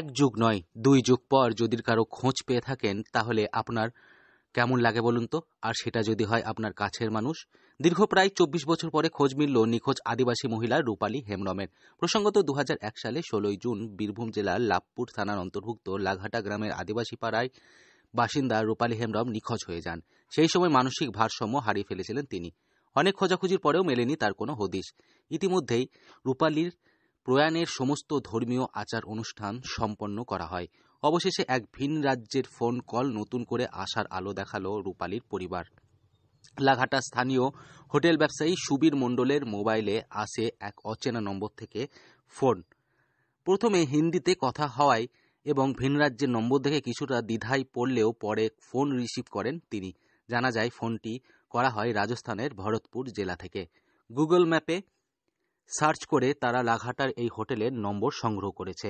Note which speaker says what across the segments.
Speaker 1: এক যুগ নয় 2 যুগ পর যদি কারো খোঁজ পেয়ে থাকেন তাহলে আপনার কেমন লাগে বলুন তো? আর সেটা যদি হয় আপনার কাছের মানুষ। দীর্ঘ প্রায় 24 বছর পরে খোঁজ মিলল নিখোঁজ আদিবাসী মহিলা রূপালী হেমব্রমের। প্রসঙ্গত 2001 সালে 16 জুন বীরভূম জেলার লাভপুর থানার অন্তর্ভুক্ত লাঘাটা গ্রামের আদিবাসী পাড়ায় বাসিন্দা রূপালী হেমব্রম নিখোঁজ হয়ে যান। সেই সময় মানসিক ভারসাম্য হারিয়ে ফেলেছিলেন তিনি। অনেক খোঁজাখুঁজির পরেও মেলেনি তার কোনো হদিশ। ইতিমধ্যেই রূপালীর প্রয়াণের সমস্ত ধর্মীয় আচার অনুষ্ঠান সম্পন্ন করা হয়। অবশেষে এক ভিন রাজ্যের ফোন কল নতুন করে আশার আলো দেখালো রূপালীর পরিবার। লাঘাটা স্থানীয় হোটেল ব্যবসায়ী সুবীর মণ্ডলের মোবাইলে আসে এক অচেনা নম্বর থেকে ফোন। প্রথমে হিন্দিতে কথা হওয়ায় এবং ভিন রাজ্যের নম্বর দেখে কিছুটা দ্বিধায় পড়লেও পরে ফোন রিসিভ করেন তিনি। জানা যায় ফোনটি করা হয় রাজস্থানের ভরতপুর জেলা থেকে। গুগল ম্যাপে সার্চ করে তারা লাঘাটার এই হোটেলের নম্বর সংগ্রহ করেছে।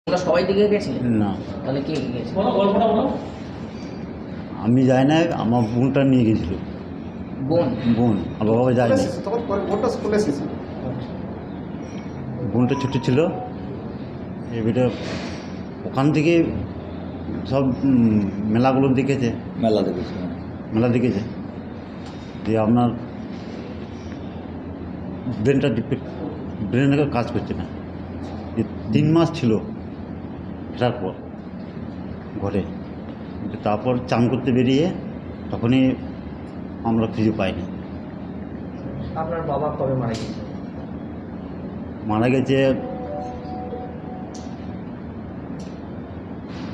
Speaker 2: সবাই দিকে গেছিলেন
Speaker 3: না,
Speaker 2: তাহলে কে গেছে?
Speaker 3: আমি যাই না, আমার বোনটা নিয়ে গেছিল।
Speaker 2: বোন
Speaker 3: আমার বাবা যায় না। বোনটা ছোট ছিল, এবারে ওখান থেকে সব মেলাগুলো দেখেছে। মেলা দেখেছে যে আপনার ব্রেনটা কাজ করছে না। 3 মাস ছিল এটার পর ঘরে। তারপর চান করতে বেরিয়ে তখনই আমরা খুঁজে পাইনি।
Speaker 2: আপনার বাবা কবে মারা গেছে?
Speaker 3: মারা গেছে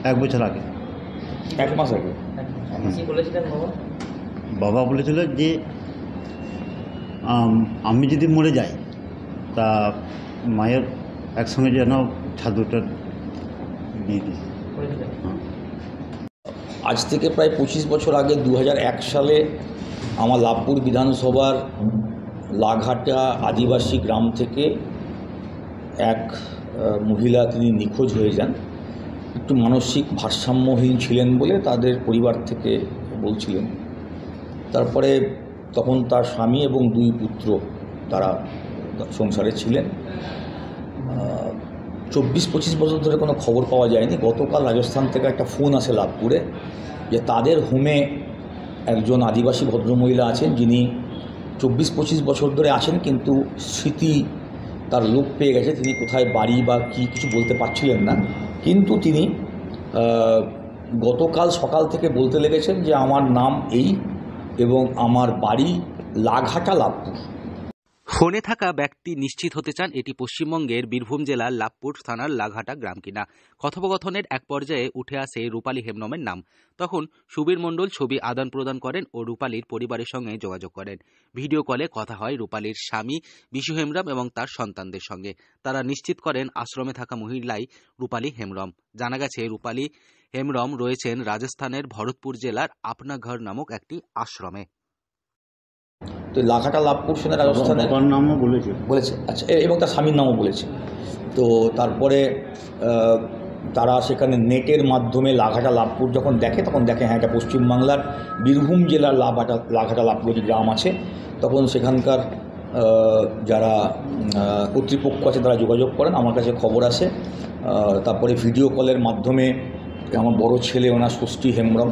Speaker 3: 1 বছর আগে।
Speaker 4: 1 মাস আগে।
Speaker 2: কি বলেছিলেন বাবা?
Speaker 3: বাবা বলেছিল যে আমি যদি মরে যাই তা মায়ের একসঙ্গে যেন ছাদুটা দিয়ে দিই।
Speaker 4: আজ থেকে প্রায় 25 বছর আগে 2001 সালে আমার লাভপুর বিধানসভার লাঘাটা আদিবাসী গ্রাম থেকে এক মহিলা তিনি নিখোঁজ হয়ে যান। একটু মানসিক ভারসাম্যহীন ছিলেন বলে তাদের পরিবার থেকে বলছিলেন। তারপরে তখন তার স্বামী এবং 2 পুত্র তারা সংসারে ছিলেন। 24-25 বছর ধরে কোনো খবর পাওয়া যায়নি। গতকাল রাজস্থান থেকে একটা ফোন আসে লাভপুরে যে তাদের হোমে একজন আদিবাসী ভদ্রমহিলা আছেন যিনি 24-25 বছর ধরে আছেন, কিন্তু স্মৃতি তার লোপ পেয়ে গেছে। তিনি কোথায় বাড়ি বা কী কিছু বলতে পারছিলেন না, কিন্তু তিনি গতকাল সকাল থেকে বলতে লেগেছেন যে আমার নাম এই এবং আমার বাড়ি লাঘাটা লাভপুর।
Speaker 1: ফোনে থাকা ব্যক্তি নিশ্চিত হতে চান এটি পশ্চিমবঙ্গের বীরভূম জেলার লাভপুর থানার লাঘাটা গ্রাম কিনা। কথোপকথনের এক পর্যায়ে উঠে আসে রূপালী হেমব্রমের নাম। তখন সুবীর মণ্ডল ছবি আদান প্রদান করেন ও রূপালীর পরিবারের সঙ্গে যোগাযোগ করেন। ভিডিও কলে কথা হয় রূপালীর স্বামী বিশু হেমব্রম এবং তার সন্তানদের সঙ্গে। তারা নিশ্চিত করেন আশ্রমে থাকা মহিলাই রূপালী হেমব্রম। জানা গেছে রূপালী হেমব্রম রয়েছেন রাজস্থানের ভরতপুর জেলার আপনাঘর নামক একটি আশ্রমে।
Speaker 4: তো লাঘাটা লাভপুর শুনে রাজস্থানের
Speaker 3: নামও বলেছে।
Speaker 4: আচ্ছা, এবং তার স্বামীর নামও বলেছে। তো তারপরে তারা সেখানে নেটের মাধ্যমে লাঘাটা লাভপুর যখন দেখে তখন দেখে হ্যাঁ এটা পশ্চিমবাংলার বীরভূম জেলার লাঘাটা লাভপুর যে গ্রাম আছে। তখন সেখানকার যারা কর্তৃপক্ষ আছে তারা যোগাযোগ করেন, আমার কাছে খবর আসে। তারপরে ভিডিও কলের মাধ্যমে আমার বড় ছেলে ওনার ষষ্ঠী হেমব্রম,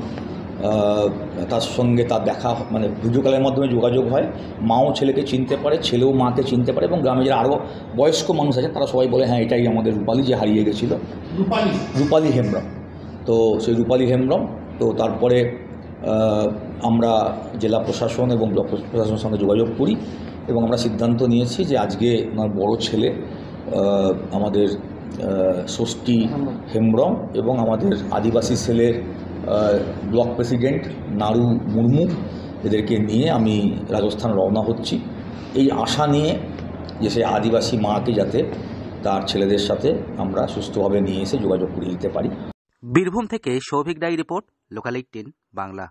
Speaker 4: তার সঙ্গে তার দেখা মানে ভিডিও কলের মাধ্যমে যোগাযোগ হয়। মাও ছেলেকে চিনতে পারে, ছেলেও মাকে চিনতে পারে, এবং গ্রামে যারা আরও বয়স্ক মানুষ আছেন তারা সবাই বলে হ্যাঁ এটাই আমাদের রূপালী যে হারিয়ে গেছিলো, রূপালী হেমব্রম। তো সেই রূপালী হেমব্রম। তো তারপরে আমরা জেলা প্রশাসন এবং ব্লক প্রশাসনের সঙ্গে যোগাযোগ করি এবং আমরা সিদ্ধান্ত নিয়েছি যে আজকে আমার বড় ছেলে আমাদের ষষ্ঠী হেমব্রম এবং আমাদের আদিবাসী সেলের ব্লক প্রেসিডেন্ট নারু মুর্মু এদেরকে নিয়ে আমি রাজস্থান রওনা হচ্ছি, এই আশা নিয়ে যে সে আদিবাসী মাকে যাতে তার ছেলেদের সাথে আমরা সুস্থভাবে নিয়ে এসে যোগাযোগ করে দিতে পারি।
Speaker 1: বীরভূম থেকে Souvik die report, local 18 Bangla.